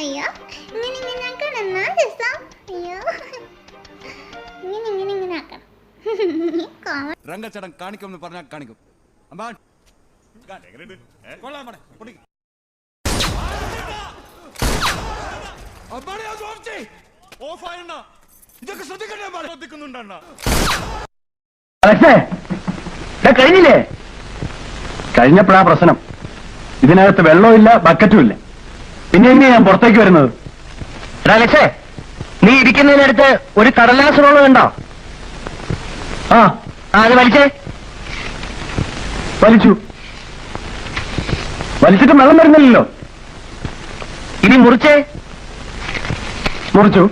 അയ്യോ ഇങ്ങനെ ആക്കണം എന്നാ രസം. അയ്യോ ഇങ്ങനെ ആക്കണം. രംഗച്ചടം കാണിക്കും പറഞ്ഞാൽ കാണിക്കും. ഇതൊക്കെ ശ്രദ്ധിക്കുന്നുണ്ടണ്ണ. കഴിഞ്ഞില്ലേ? കഴിഞ്ഞപ്പോഴാ പ്രശ്നം. ഇതിനകത്ത് വെള്ളമില്ല, ബക്കറ്റും ഇല്ല. പിന്നെ എങ്ങനെയാ ഞാൻ പുറത്തേക്ക് വരുന്നത്? എടാ ലക്ഷേ, നീ ഇരിക്കുന്നതിനടുത്ത് ഒരു കടലാസ് റോള് ഉണ്ടോ? ആ അത് വലിച്ചേ. വലിച്ചിട്ട് വെള്ളം വരുന്നില്ലല്ലോ. ഇനി മുറിച്ചേ. മുറിച്ചു.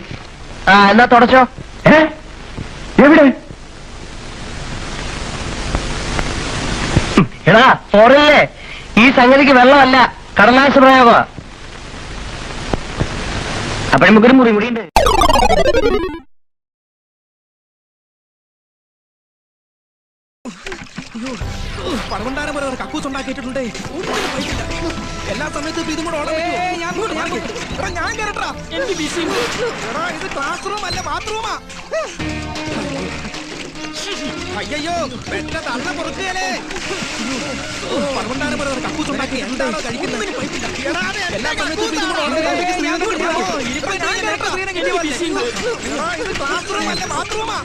ആ എന്നാ തുടച്ചോ. എവിടെ? എടാ ഫോറില്ലേ, ഈ സംഗതിക്ക് വെള്ളമല്ല, കടലാസ് പ്രയോഗ. അപ്പൊ നമുക്കൊരു മുറി കൂടിയുണ്ട്. പടവണ്ടാരം പോലെ കക്കൂസ് ഉണ്ടാക്കിയിട്ടുണ്ട്. എല്ലാ സമയത്തും ഇതും കൂടെ ഞാൻ കേറട്ടാ. ഇത് ക്ലാസ് റൂം അല്ല, ബാത്റൂമാ. അയ്യോ പെട്ട തള്ള പുറത്തേലേ. പടവണ്ടാരം പോലെ കക്കൂസ് ഉണ്ടാക്കി എന്താണോ കഴിക്കുന്നത്? എല്ലാ സമയത്തും ഇത് ക്ലാസ് റൂം അല്ല, ബാത്റൂമാ.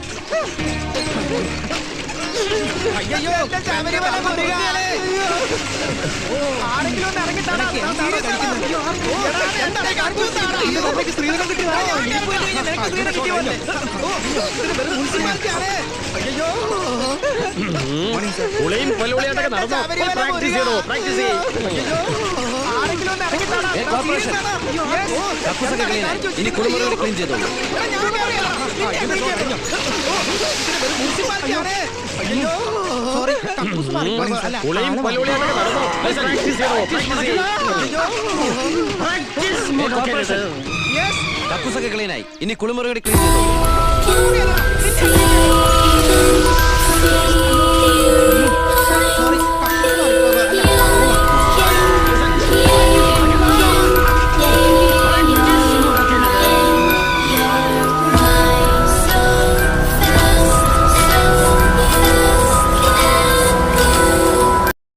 അയ്യോ ആരെങ്കിലും ഒന്ന് ഇറങ്ങിത്താടാ. സ്ത്രീധനം കിട്ടിയോ? അയ്യോ ആരെങ്കിലും ഒന്ന് ഇറങ്ങിത്താടാ. ഇനി കുളിമുറികൾ ക്ലീൻ ചെയ്തോളൂ. കക്കൂസൊക്കെ ക്ലീനായി. ഇനി കുളിമുറികൾ ക്ലീൻ ചെയ്തോളൂ.